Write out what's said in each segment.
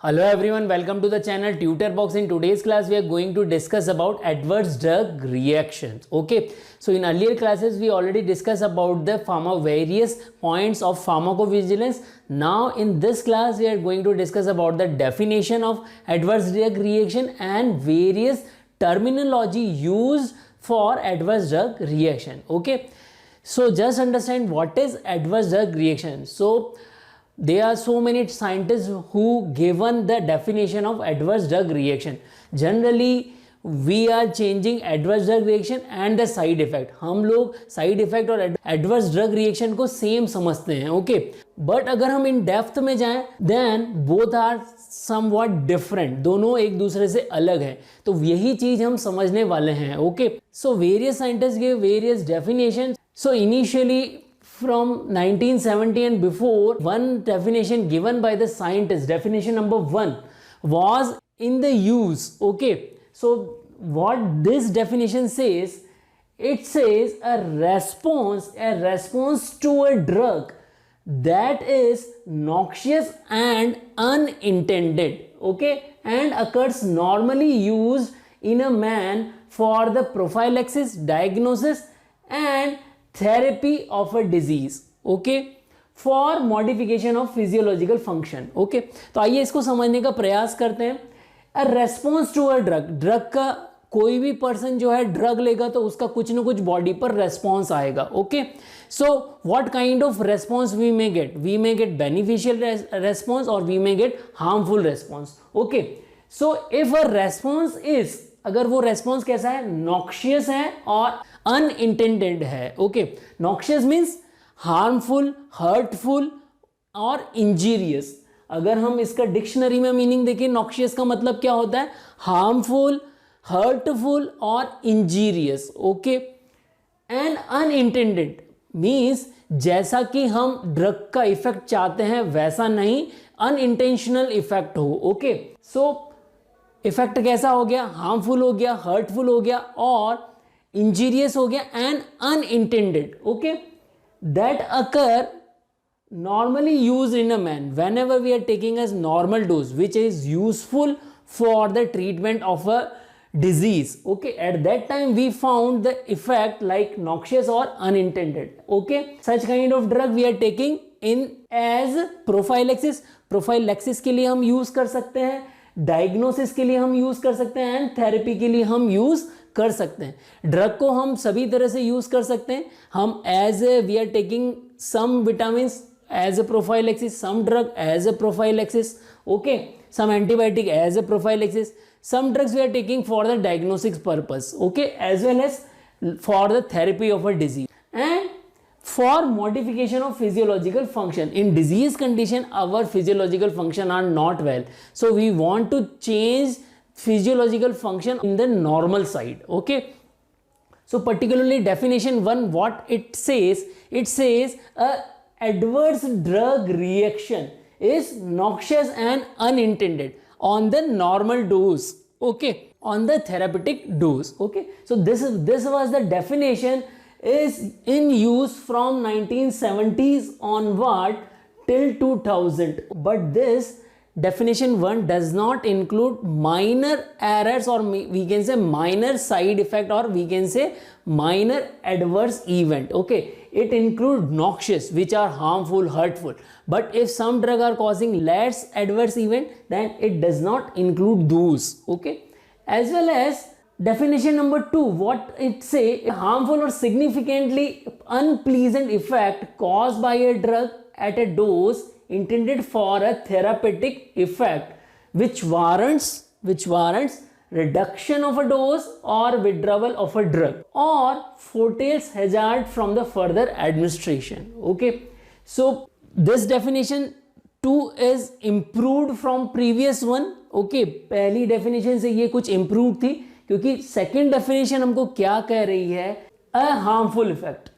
Hello everyone, welcome to the channel Tutor Box. In today's class we are going to discuss about adverse drug reactions. Okay, so in earlier classes we already discussed about the various points of pharmacovigilance. Now in this class we are going to discuss about the definition of adverse drug reaction and various terminology used for adverse drug reaction. Okay, so just understand what is adverse drug reaction. So there are so many scientists who given the definition of adverse drug reaction. Generally we are changing adverse drug reaction and the side effect. हम लोग side effect और adverse drug reaction को same समझते हैं. Okay, but अगर हम in depth में जाएं then both are somewhat different. दोनों एक दूसरे से अलग हैं. तो यही चीज हम समझने वाले हैं. Okay, so various scientists give various definitions. So initially from 1970 and before, one definition given by the scientist, definition number 1, was in the use. Okay, so what this definition says, it says a response to a drug that is noxious and unintended, okay, and occurs normally used in a man for the prophylaxis, diagnosis and therapy of a disease, okay, for modification of physiological function. Okay, तो आइए इसको समझने का प्रयास करते हैं. A response to a drug का कोई भी पर्सन जो है ड्रग लेगा तो उसका कुछ ना कुछ बॉडी पर रेस्पॉन्स आएगा. Okay, so what kind of response we may get beneficial response और we may get harmful response. Okay, so if a response is, अगर वो रेस्पॉन्स कैसा है, नॉक्शियस है और अनइंटेंडेड है. Okay, noxious means harmful, hurtful और इंजीरियस. अगर हम इसका डिक्शनरी में मीनिंग देखें, नॉक्शियस का मतलब क्या होता है, हार्मफुल, हर्टफुल और injurious. Okay, and unintended means जैसा कि हम ड्रग का इफेक्ट चाहते हैं वैसा नहीं, अनइंटेंशनल इफेक्ट हो. ओके, सो इफेक्ट कैसा हो गया, हार्मफुल हो गया, हर्टफुल हो गया और इंजीरियस हो गया and unintended. Okay, that occur normally used in a man whenever we are taking as normal dose which is useful for the treatment of a disease. Okay, at that time we found the effect like noxious or unintended. Okay, such kind of drug we are taking in as prophylaxis के लिए हम use कर सकते हैं, diagnosis के लिए हम use कर सकते हैं एंड थेरेपी के लिए हम यूज कर सकते हैं. ड्रग को हम सभी तरह से यूज कर सकते हैं. हम as we are taking some vitamin as a prophylaxis, some drug as a prophylaxis, okay, some antibiotic as a prophylaxis, some drugs we are taking for the diagnostic purpose, okay, as well as for the therapy of a disease and for modification of physiological function. In disease condition our physiological function are not well, so we want to change physiological function in the normal side. Okay, so particularly definition 1, what it says a adverse drug reaction is noxious and unintended on the normal dose, okay, on the therapeutic dose. Okay, so this was the definition is in use from 1970s onward till 2000, but this definition 1 does not include minor errors or we can say minor side effect or we can say minor adverse event. Okay, it includes noxious which are harmful, hurtful, but if some drug are causing less adverse event then it does not include those. Okay, as well as definition number 2, what it say, harmful or significantly unpleasant effect caused by a drug at a dose intended for a therapeutic effect which warrants reduction of a dose or withdrawal of a drug or foretells hazard from the further administration. Okay, so this definition 2 is improved from previous one. Okay, पहली definition से ये कुछ improved थी क्योंकि second definition हमको क्या कह रही है, a harmful effect.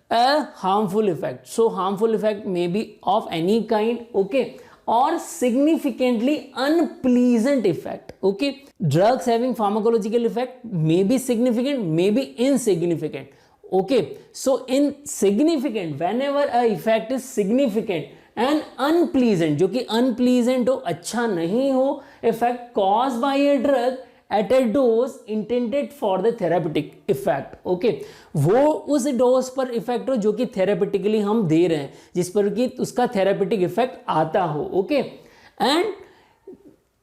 So harmful effect may be of any kind, okay, or significantly unpleasant effect. Okay, drugs having pharmacological effect may be significant, may be insignificant. Okay, so in significant, whenever a effect is significant, an unpleasant, जो कि unpleasant हो, अच्छा नहीं हो, effect cause by a drug at a dose intended for the therapeutic effect. Okay, वो उस dose पर effect हो जो कि थेरापेटिकली हम दे रहे हैं, जिस पर कि उसका थेरापेटिक इफेक्ट आता हो। ओके, एंड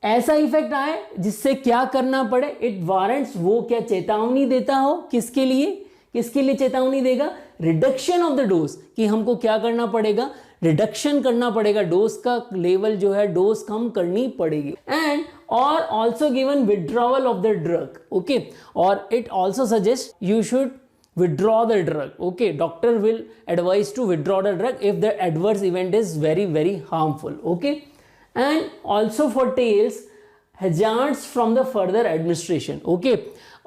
ऐसा इफेक्ट आए जिससे क्या करना पड़े, इट वारंट्स, वो क्या चेतावनी देता हो, किसके लिए चेतावनी देगा, रिडक्शन ऑफ द डोज, कि हमको क्या करना पड़ेगा, रिडक्शन करना पड़ेगा, डोज का लेवल जो है डोज कम करनी पड़ेगी, एंड और also given withdrawal of the drug. Okay, और it also suggest you should withdraw the drug. Okay, doctor will advise to withdraw the drug if the adverse event is very harmful. Okay, and also foretells hazards from the further administration. Okay,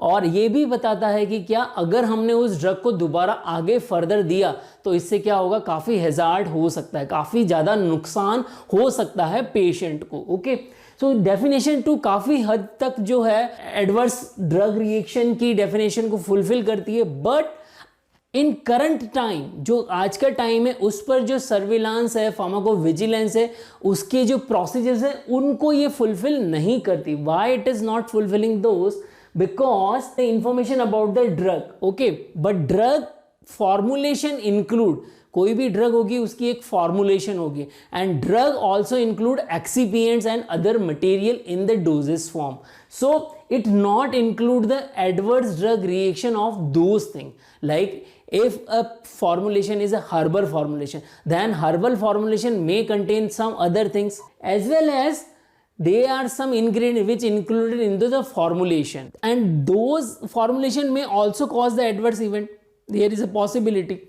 और ये भी बताता है कि क्या अगर हमने उस ड्रग को दोबारा आगे फर्दर दिया तो इससे क्या होगा, काफ़ी हैजार्ड हो सकता है, काफ़ी ज़्यादा नुकसान हो सकता है पेशेंट को। ओके, सो डेफिनेशन 2 काफ़ी हद तक जो है एडवर्स ड्रग रिएक्शन की डेफिनेशन को फुलफिल करती है, बट इन करंट टाइम, जो आज का टाइम है, उस पर जो सर्विलांस है, फार्माकोविजिलेंस है, उसके जो प्रोसीजर्स है, उनको ये फुलफिल नहीं करती। Why it is not fulfilling those, because the information about the drug, okay, but drug formulation include, कोई भी ड्रग होगी उसकी एक फॉर्मुलेशन होगी, and drug also include excipients and other material in the doses form, so it not include the adverse drug reaction of those things. Like if a formulation is a herbal formulation, then herbal formulation may contain some other things, as well as there are some ingredients which included into the formulation, and those formulation may also cause the adverse event. There is a possibility.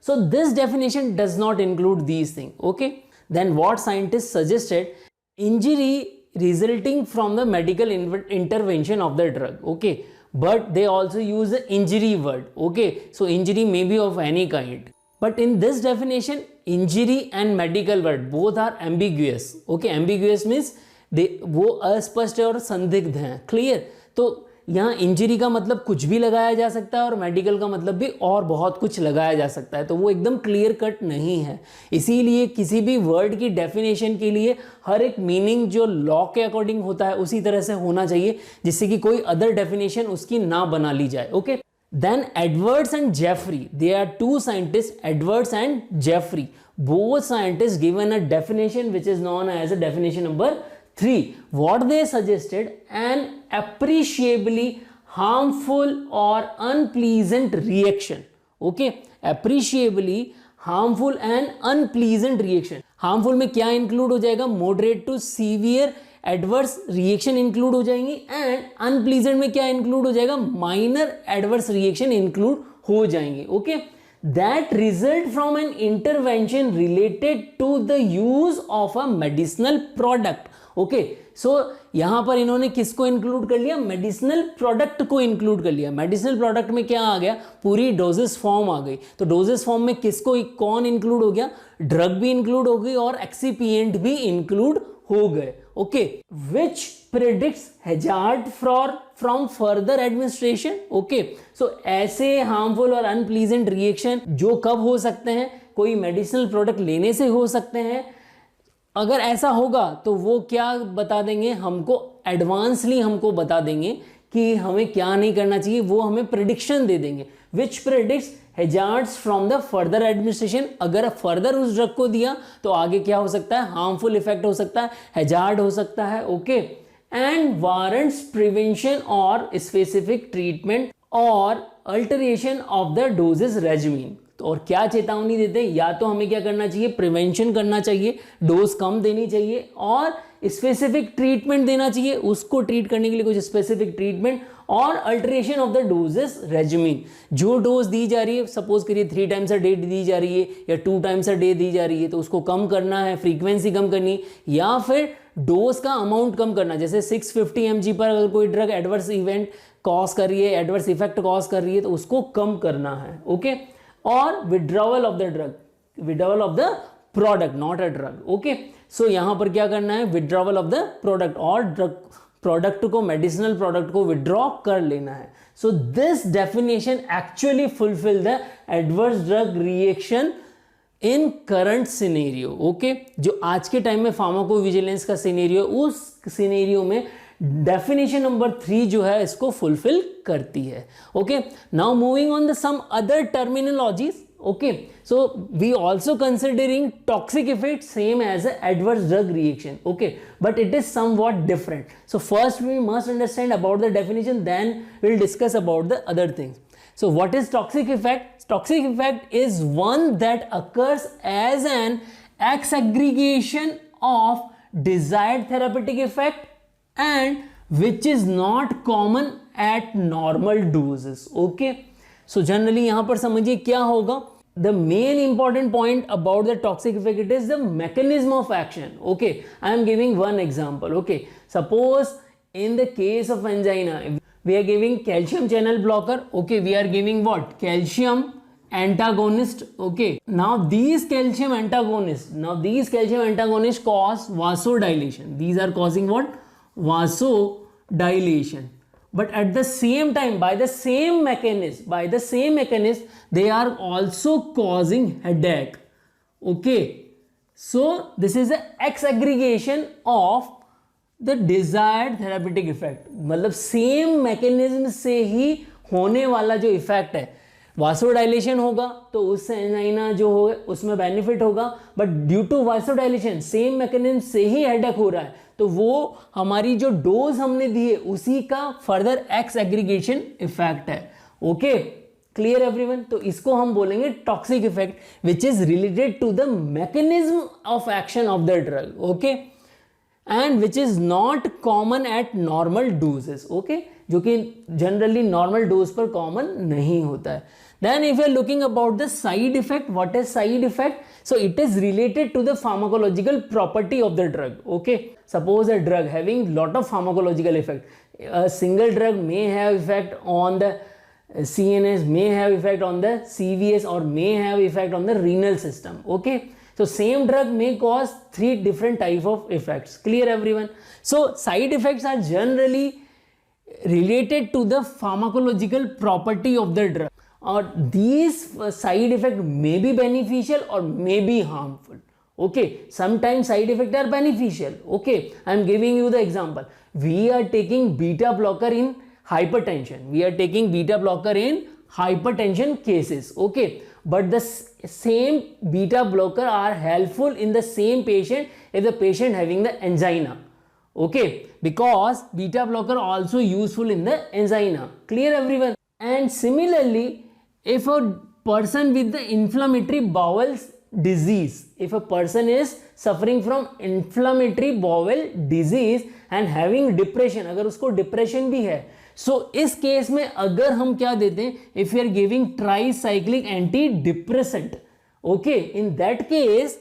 So this definition does not include these things. Okay, then what scientists suggested, injury resulting from the medical intervention of the drug. Okay, but they also use the injury word. Okay, so injury may be of any kind, but in this definition injury and medical word both are ambiguous. Okay, ambiguous means वो अस्पष्ट और संदिग्ध हैं, clear. तो यहाँ injury का मतलब कुछ भी लगाया जा सकता है और मेडिकल का मतलब भी और बहुत कुछ लगाया जा सकता है, तो वो एकदम क्लियर कट नहीं है। इसीलिए किसी भी वर्ड की डेफिनेशन के लिए हर एक मीनिंग जो लॉ के अकॉर्डिंग होता है उसी तरह से होना चाहिए, जिससे कि कोई अदर डेफिनेशन उसकी ना बना ली जाए। Okay, then Edwards and Jeffrey, they are 2 scientist, Edwards and Jeffrey, both scientist given a definition which is known as a definition number 3. What they suggested, an appreciably harmful or unpleasant reaction. Okay, appreciably harmful and unpleasant reaction. Harmful में क्या include हो जाएगा, moderate to severe adverse reaction include हो जाएंगी, and unpleasant में क्या include हो जाएगा, minor adverse reaction include हो जाएंगे। Okay, that result from an intervention related to the use of a medicinal product. Okay, so यहां पर इन्होंने किसको इंक्लूड कर लिया, मेडिसिनल प्रोडक्ट को इंक्लूड कर लिया। मेडिसिनल प्रोडक्ट में क्या आ गया, पूरी डोजेस फॉर्म आ गई। तो डोजेस फॉर्म में किसको, कौन इंक्लूड हो गया, ड्रग भी इंक्लूड हो गई और एक्सिपिएंट भी इंक्लूड हो गए। Okay, which predicts hazard from further administration. Okay, so ऐसे हार्मफुल और अनप्लीजेंट रिएक्शन जो कब हो सकते हैं, कोई मेडिसिनल प्रोडक्ट लेने से हो सकते हैं। अगर ऐसा होगा तो वो क्या बता देंगे हमको, एडवांसली हमको बता देंगे कि हमें क्या नहीं करना चाहिए, वो हमें प्रेडिक्शन दे देंगे। Which predicts hazards from the further administration, अगर फर्दर उस ड्रग को दिया तो आगे क्या हो सकता है, हार्मफुल इफेक्ट हो सकता है, हैजार्ड हो सकता है। ओके, एंड वारंट्स प्रिवेंशन और स्पेसिफिक ट्रीटमेंट और alteration of the doses regimen. तो और क्या चेतावनी देते हैं, या तो हमें क्या करना चाहिए, प्रिवेंशन करना चाहिए, डोज कम देनी चाहिए और स्पेसिफिक ट्रीटमेंट देना चाहिए, उसको ट्रीट करने के लिए कुछ स्पेसिफिक ट्रीटमेंट और alteration of the doses regimen. जो डोज दी जा रही है, सपोज करिए 3 टाइम्स अ डे दी जा रही है या 2 टाइम्स अ डे दी जा रही है, तो उसको कम करना है, फ्रीक्वेंसी कम करनी, या फिर डोज का अमाउंट कम करना। जैसे 650 mg पर अगर कोई ड्रग एडवर्स इवेंट कॉज कर रही है, एडवर्स इफेक्ट कॉज कर रही है, तो उसको कम करना है। ओके, और withdrawal of the drug, withdrawal of the product, not a drug. Okay, so यहां पर क्या करना है, विड्रॉवल ऑफ द प्रोडक्ट, और ड्रग प्रोडक्ट को, मेडिसिनल प्रोडक्ट को विड्रॉ कर लेना है। So this definition actually fulfil the adverse drug reaction in current scenario, okay, जो आज के टाइम में फार्माकोविजिलेंस का सिनेरियो, उस सिनेरियो में डेफिनेशन नंबर 3 जो है इसको फुलफिल करती है. Okay, now moving on the some other terminologies. Okay, so we also considering toxic effect same as a adverse drug reaction. Okay, but it is somewhat different. So first we must understand about the definition, then we'll discuss about the other things. So what is toxic effect? Toxic effect is one that occurs as an aggregation of desired therapeutic effect and which is not common at normal doses. Okay, so generally यहाँ पर समझिए क्या होगा. The main important point about the toxic effect, it is the mechanism of action. Okay, I am giving one example. Okay, suppose in the case of angina, we are giving calcium channel blocker. Okay, we are giving what? Calcium antagonist. Okay, now these calcium antagonists cause vasodilation. These are causing what? Vasodilation. But at the same time, by the same mechanism, they are also causing headache. Okay, so this is a X aggregation of the desired therapeutic effect. मतलब same mechanism से ही होने वाला जो effect है, वासोडाइलेशन होगा तो उससे angina जो हो उसमें बेनिफिट होगा, but due to vasodilation same mechanism से ही हेडेक हो रहा है, तो वो हमारी जो डोज हमने दी है उसी का फर्दर एक्स एग्रीगेशन इफेक्ट है. Okay, clear everyone? तो इसको हम बोलेंगे toxic effect which is related to the mechanism of action of the drug. Okay, and which is not common at normal doses. Okay, जो कि जनरली नॉर्मल डोज पर common नहीं होता है. Then if you are looking about the side effect, what is side effect? So it is related to the pharmacological property of the drug. Okay, suppose a drug having lot of pharmacological effect, a single drug may have effect on the CNS, may have effect on the CVS, or may have effect on the renal system. Okay, so same drug may cause 3 different type of effects. Clear everyone? So side effects are generally related to the pharmacological property of the drug. Or these side effect may be beneficial or may be harmful. Okay, sometimes side effects are beneficial. Okay, I am giving you the example. We are taking beta blocker in hypertension. Cases. Okay, but the same beta blocker are helpful in the same patient if the patient having the angina. Okay, because beta blocker also useful in the angina. Clear everyone? And similarly, if a person with the inflammatory bowel disease, if a person is suffering from inflammatory bowel disease and having depression, अगर उसको depression भी है, so इस case में अगर हम क्या देते हैं, if we are giving tricyclic antidepressant, okay, in that case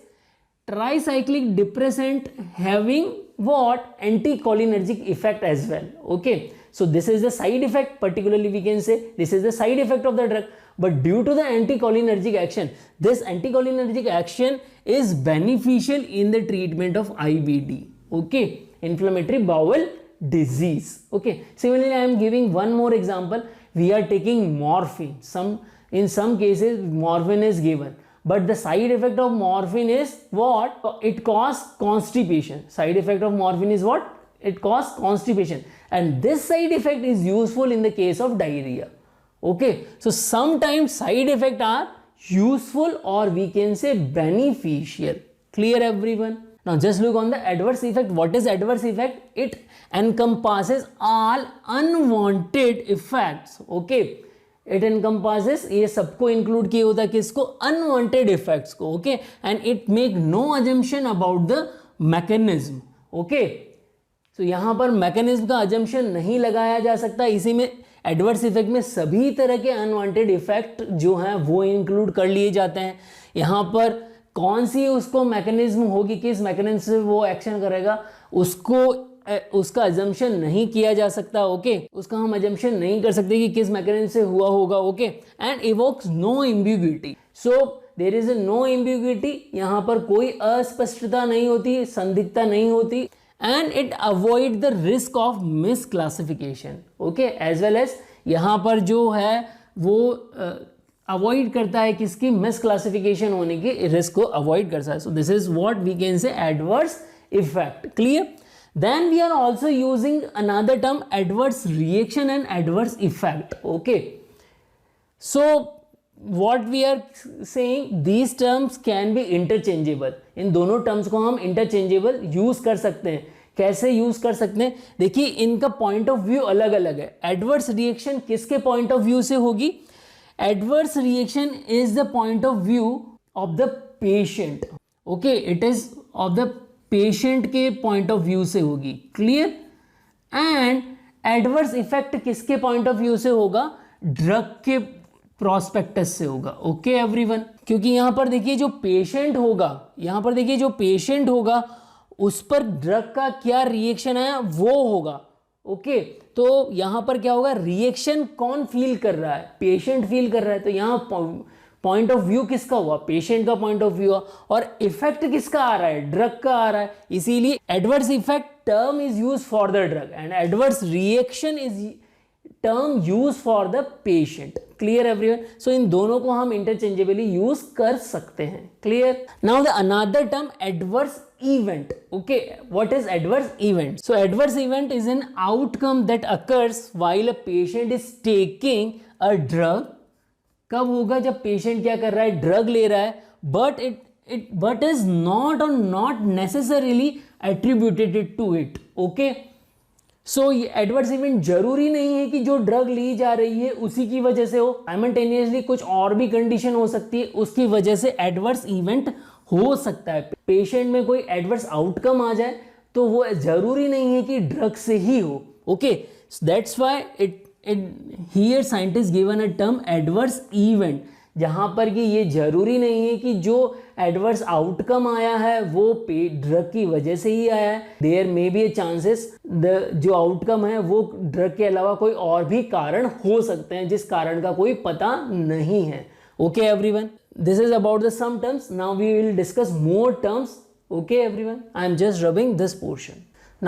tricyclic depressant having what? Anticholinergic effect as well. Okay, so this is the side effect, particularly we can say this is the side effect of the drug. But due to the anticholinergic action, this anticholinergic action is beneficial in the treatment of IBD. Okay, inflammatory bowel disease. Okay, similarly I am giving one more example. We are taking morphine. In some cases morphine is given, but the side effect of morphine is what? It causes constipation. Side effect of morphine is what? It causes constipation, and this side effect is useful in the case of diarrhea. Okay, so sometimes side effects are useful or we can say beneficial. Clear everyone? Now just look on the adverse effect. What is adverse effect? It encompasses all unwanted effects. Okay, it encompasses, ये सबको include किया होता है किसको? Unwanted effects को. Okay, and it make no assumption about the mechanism. Okay, तो यहाँ पर मैकेनिज्म का अजम्पशन नहीं लगाया जा सकता. इसी में एडवर्स इफेक्ट में सभी तरह के अनवांटेड इफेक्ट जो हैं वो इंक्लूड कर लिए जाते हैं. यहाँ पर कौन सी उसको मैकेनिज्म होगी, किस मैकेनिज्म से वो एक्शन करेगा, उसका अजम्पशन नहीं किया जा सकता. ओके, उसका हम अजम्पशन नहीं कर सकते कि किस मैकेनिज्म से हुआ होगा. Okay, and evokes no ambiguity. So there is no ambiguity. यहाँ पर कोई अस्पष्टता नहीं होती, संदिग्धता नहीं होती. And it avoid the risk of misclassification. Okay, as well as यहाँ पर जो है वो अवॉइड करता है किसकी, मिस क्लासिफिकेशन होने की रिस्क को अवॉइड करता है. So this is what we can say adverse effect. Clear. Then we are also using another term, adverse reaction and adverse effect. Okay, so what we are saying, these terms can be interchangeable. इन दोनों terms को हम interchangeable use कर सकते हैं. कैसे use कर सकते हैं, देखिए इनका पॉइंट ऑफ व्यू अलग अलग है. एडवर्स रिएक्शन किसके पॉइंट ऑफ व्यू से होगी, adverse reaction is the point of view of the patient. Okay, it is of the patient के पॉइंट ऑफ व्यू से होगी. क्लियर. एंड एडवर्स इफेक्ट किसके पॉइंट ऑफ व्यू से होगा, drug के प्रोस्पेक्टस से होगा. ओके एवरीवन, क्योंकि यहां पर देखिए जो पेशेंट होगा, यहां पर देखिए जो पेशेंट होगा उस पर ड्रग का क्या रिएक्शन है वो होगा. ओके, तो यहां पर क्या होगा, रिएक्शन कौन फील कर रहा है, पेशेंट फील कर रहा है. तो यहां पॉइंट ऑफ व्यू किसका हुआ, पेशेंट का पॉइंट ऑफ व्यू हुआ. और इफेक्ट किसका आ रहा है, ड्रग का आ रहा है. इसीलिए adverse effect term is use for the drug and adverse reaction is term use for the patient. Clear everyone. So इन दोनों को हम इंटरचेंजेबली यूज कर सकते हैं. Clear. Now the another term, adverse event. Okay, what is adverse event? So adverse event is an outcome that occurs while a patient is taking a drug. कब होगा, जब पेशेंट क्या कर रहा है, ड्रग ले रहा है, but is not or not necessarily attributed to it. Okay, so ये एडवर्स इवेंट जरूरी नहीं है कि जो ड्रग ली जा रही है उसी की वजह से हो. साइमल्टेनियसली कुछ और भी कंडीशन हो सकती है, उसकी वजह से एडवर्स इवेंट हो सकता है. पेशेंट में कोई एडवर्स आउटकम आ जाए तो वो जरूरी नहीं है कि ड्रग से ही हो. Okay, that's why it here scientist given a term adverse event, जहां पर कि ये जरूरी नहीं है कि जो एडवर्स आउटकम आया है वो ड्रग की वजह से ही आया है. There may be a chances जो आउटकम है वो ड्रग के अलावा कोई और भी कारण हो सकते हैं जिस कारण का कोई पता नहीं है. Okay everyone, this is about the some terms. Now we will discuss more terms. Okay everyone, I am just rubbing this portion.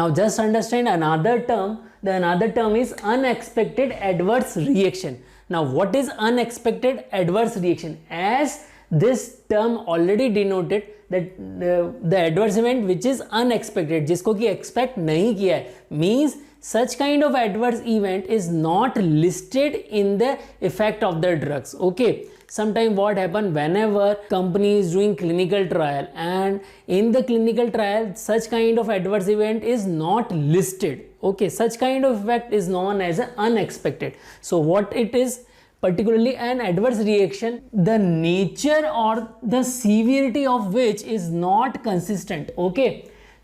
Now just understand another term. The another term is unexpected adverse reaction. Now what is unexpected adverse reaction? As this term already denoted that the adverse event which is unexpected, जिसको कि expect नहीं किया है, means such kind of adverse event is not listed in the effect of the drugs. Okay, sometime what happen, whenever company is doing clinical trial and in the clinical trial such kind of adverse event is not listed. Okay, such kind of effect is known as unexpected. So what it is, particularly an adverse reaction, the nature or the severity of which is not consistent. Okay,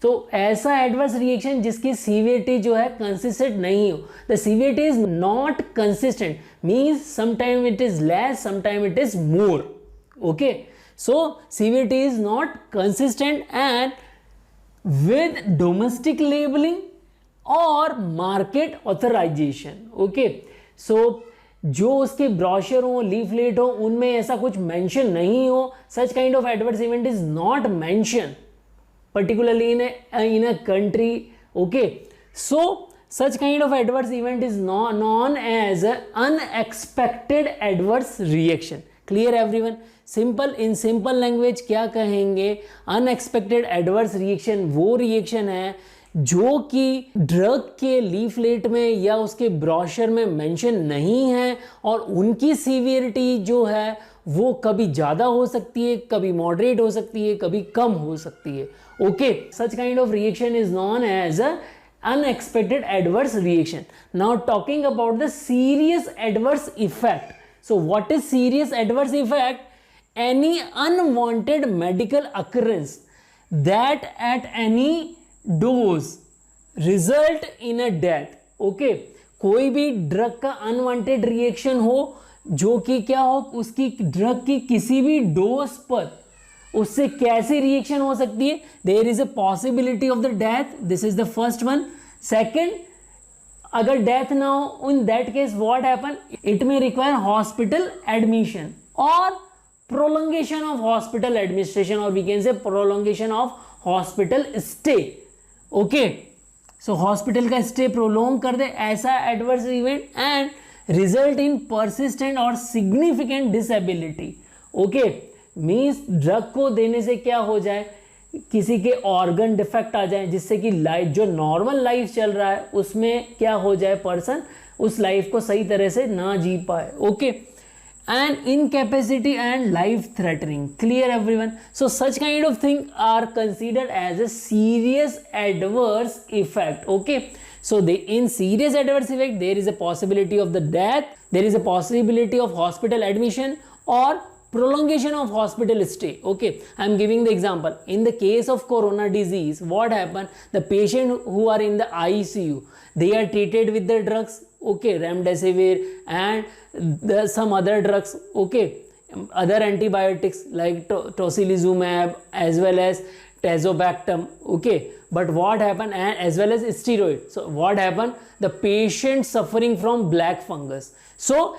तो ऐसा adverse reaction जिसकी severity जो है consistent नहीं हो, the severity is not consistent, means sometime it is less, sometime it is more. Okay, so severity is not consistent and with domestic labelling और market authorisation. Okay, सो जो उसके brochure हो, leaflet हो, उनमें ऐसा कुछ मेंशन नहीं हो, सच kind of adverse event is not mention particularly in a country. Okay, so such kind of adverse event is known as unexpected adverse reaction. Clear everyone? Simple, in simple language क्या कहेंगे, unexpected adverse reaction वो reaction है जो कि drug के leaflet में या उसके ब्रोशर में मेंशन नहीं है और उनकी सीवियरिटी जो है वो कभी ज़्यादा हो सकती है, कभी मॉडरेट हो सकती है, कभी कम हो सकती है. Okay, such kind of reaction is known as a unexpected adverse reaction. Now talking about the serious adverse effect. So what is serious adverse effect? Any unwanted medical occurrence that at any dose result in a death. Okay, कोई भी drug का unwanted reaction हो जो कि क्या हो, उसकी drug की किसी भी डोज पर उससे कैसी रिएक्शन हो सकती है, there is a possibility of the death. This is the first one. Second, अगर डेथ ना हो, in that case what happen, it may require hospital admission और प्रोलॉन्गेशन ऑफ हॉस्पिटल एडमिनिस्ट्रेशन और we can say prolongation of hospital stay. Okay, so hospital का stay prolong कर दे, ऐसा adverse event. And result in persistent or significant disability. Okay, means drug को देने से क्या हो जाए, किसी के ऑर्गन डिफेक्ट आ जाए, जिससे कि लाइफ, जो नॉर्मल लाइफ चल रहा है उसमें क्या हो जाए, पर्सन उस लाइफ को सही तरह से ना जी पाए. Okay, and incapacity and life threatening. Clear everyone? So such kind of thing are considered as a serious adverse effect. Okay, so in serious adverse effect there is a possibility of the death, there is a possibility of hospital admission or prolongation of hospital stay. Okay, I am giving the example. In the case of corona disease, what happened, the patient who are in the ICU, they are treated with the drugs, okay, remdesivir and some other drugs, okay, other antibiotics like tocilizumab as well as tazobactam. Okay, but what happened, and as well as steroid. So what happened, the patient suffering from black fungus. So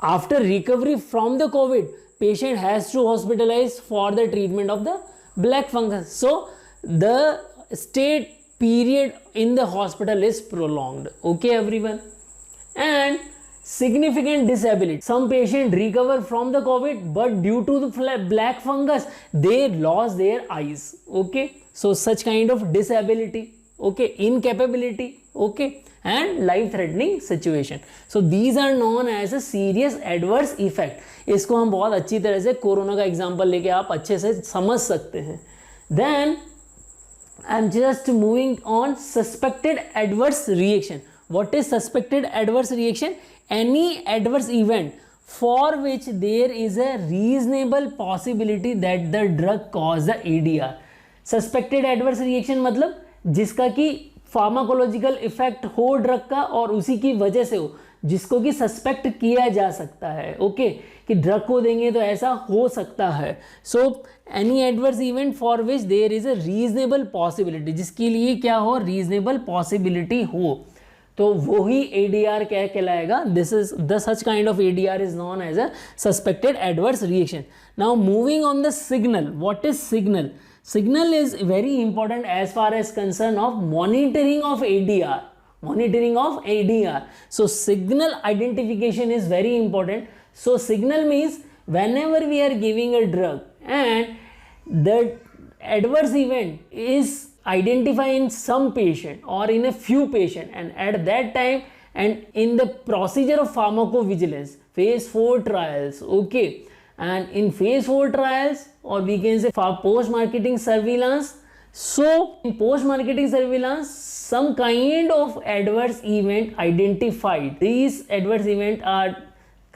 after recovery from the COVID, patient has to hospitalize for the treatment of the black fungus. So the stay period in the hospital is prolonged. Okay everyone. And significant disability. Some patient recover from the COVID, but due to the black fungus, they lost their eyes. Okay, so such kind of disability. Okay, incapability. Okay, and life threatening situation. So these are known as a serious adverse effect. इसको हम बहुत अच्छी तरह से corona का example लेके आप अच्छे से समझ सकते हैं. Then I'm just moving on suspected adverse reaction. What is suspected adverse reaction? Any adverse event for which there is a reasonable possibility that the drug cause the ADR. Suspected adverse reaction मतलब जिसका कि pharmacological effect हो drug का और उसी की वजह से हो, जिसको कि सस्पेक्ट किया जा सकता है. ओके, कि ड्रग को देंगे तो ऐसा हो सकता है. So any adverse event for which there is a reasonable possibility, जिसके लिए क्या हो, रीजनेबल पॉसिबिलिटी हो, तो वो ही ADR क्या कहलाएगा. This is the such kind of ADR is known as a suspected adverse reaction. Now moving on the signal. What is signal? Signal is very important as far as concern of monitoring of ADR. Monitoring of ADR. So signal identification is very important. So signal means whenever we are giving a drug and the adverse event is identified in some patient or in a few patient, and at that time and in the procedure of pharmacovigilance, phase 4 trials, okay, and in phase 4 trials, or we can say for post marketing surveillance. So in post marketing surveillance, some kind of adverse event identified, these adverse event are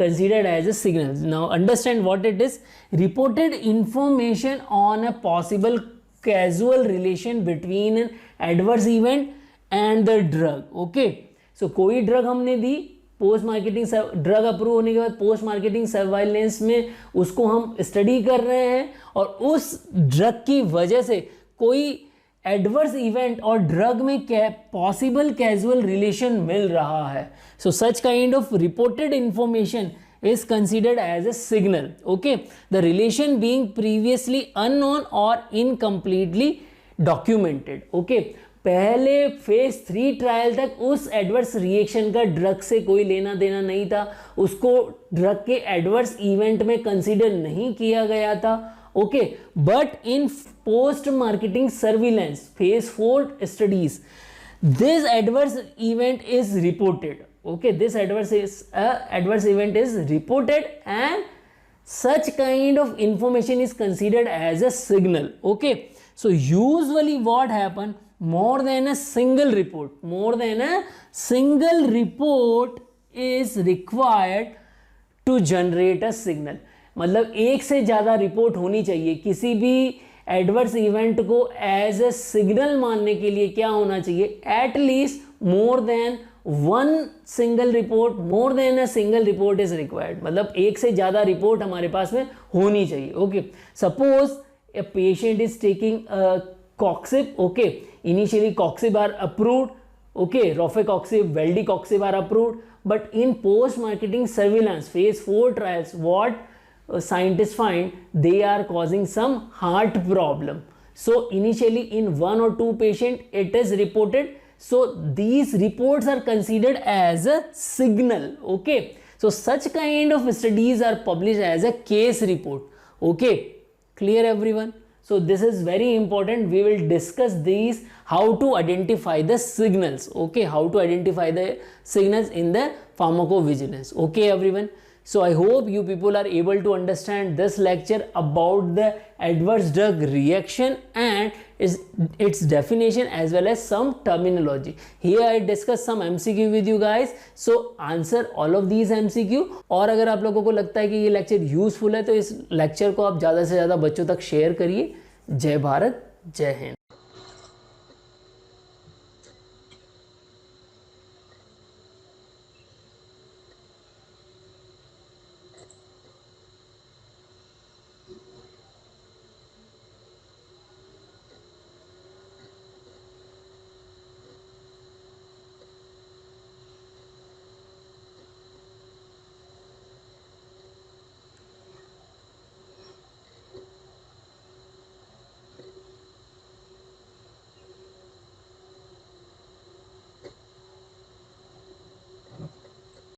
considered as a signal. Now understand what it is. Reported information on a possible causal relation between an adverse event and the drug. Okay, so कोई drug हमने दी, post marketing drug approve होने के बाद post marketing surveillance में उसको हम study कर रहे हैं, और उस ड्रग की वजह से कोई एडवर्स इवेंट और ड्रग में पॉसिबल कैजुअल रिलेशन मिल रहा है. So such kind of reported information is considered as a signal. Okay, the relation being previously unknown or incompletely documented. Okay, पहले फेज 3 ट्रायल तक उस एडवर्स रिएक्शन का drug से कोई लेना देना नहीं था, उसको ड्रग के एडवर्स इवेंट में कंसीडर नहीं किया गया था. Okay, but in post marketing surveillance phase 4 studies, this adverse event is reported. Okay, this adverse event is reported, and such kind of information is considered as a signal. Okay, so usually what happen, more than a single report is required to generate a signal. मतलब एक से ज़्यादा report होनी चाहिए. किसी भी adverse event को as a signal मानने के लिए क्या होना चाहिए, at least more than one single report, more than a single report is required. मतलब एक से ज़्यादा रिपोर्ट हमारे पास में होनी चाहिए. Okay, suppose a patient is taking coxib. Okay, initially coxib are approved. Okay, rofecoxib, valdecoxib are approved, but in post marketing surveillance phase 4 trials, what scientists find they are causing some heart problem. So initially in 1 or 2 patient it is reported, So these reports are considered as a signal. Okay, so such kind of studies are published as a case report. Okay, clear everyone? So this is very important. We will discuss these, how to identify the signals. Okay, how to identify the signals in the pharmacovigilance. Okay everyone, so I hope you people are able to understand this lecture about the adverse drug reaction and its definition as well as some terminology. Here I discussed some MCQ with you guys, so answer all of these MCQ. और अगर आप लोगों को लगता है कि ये lecture useful है तो इस लेक्चर को आप ज़्यादा से ज़्यादा बच्चों तक शेयर करिए. जय भारत, जय हिंद.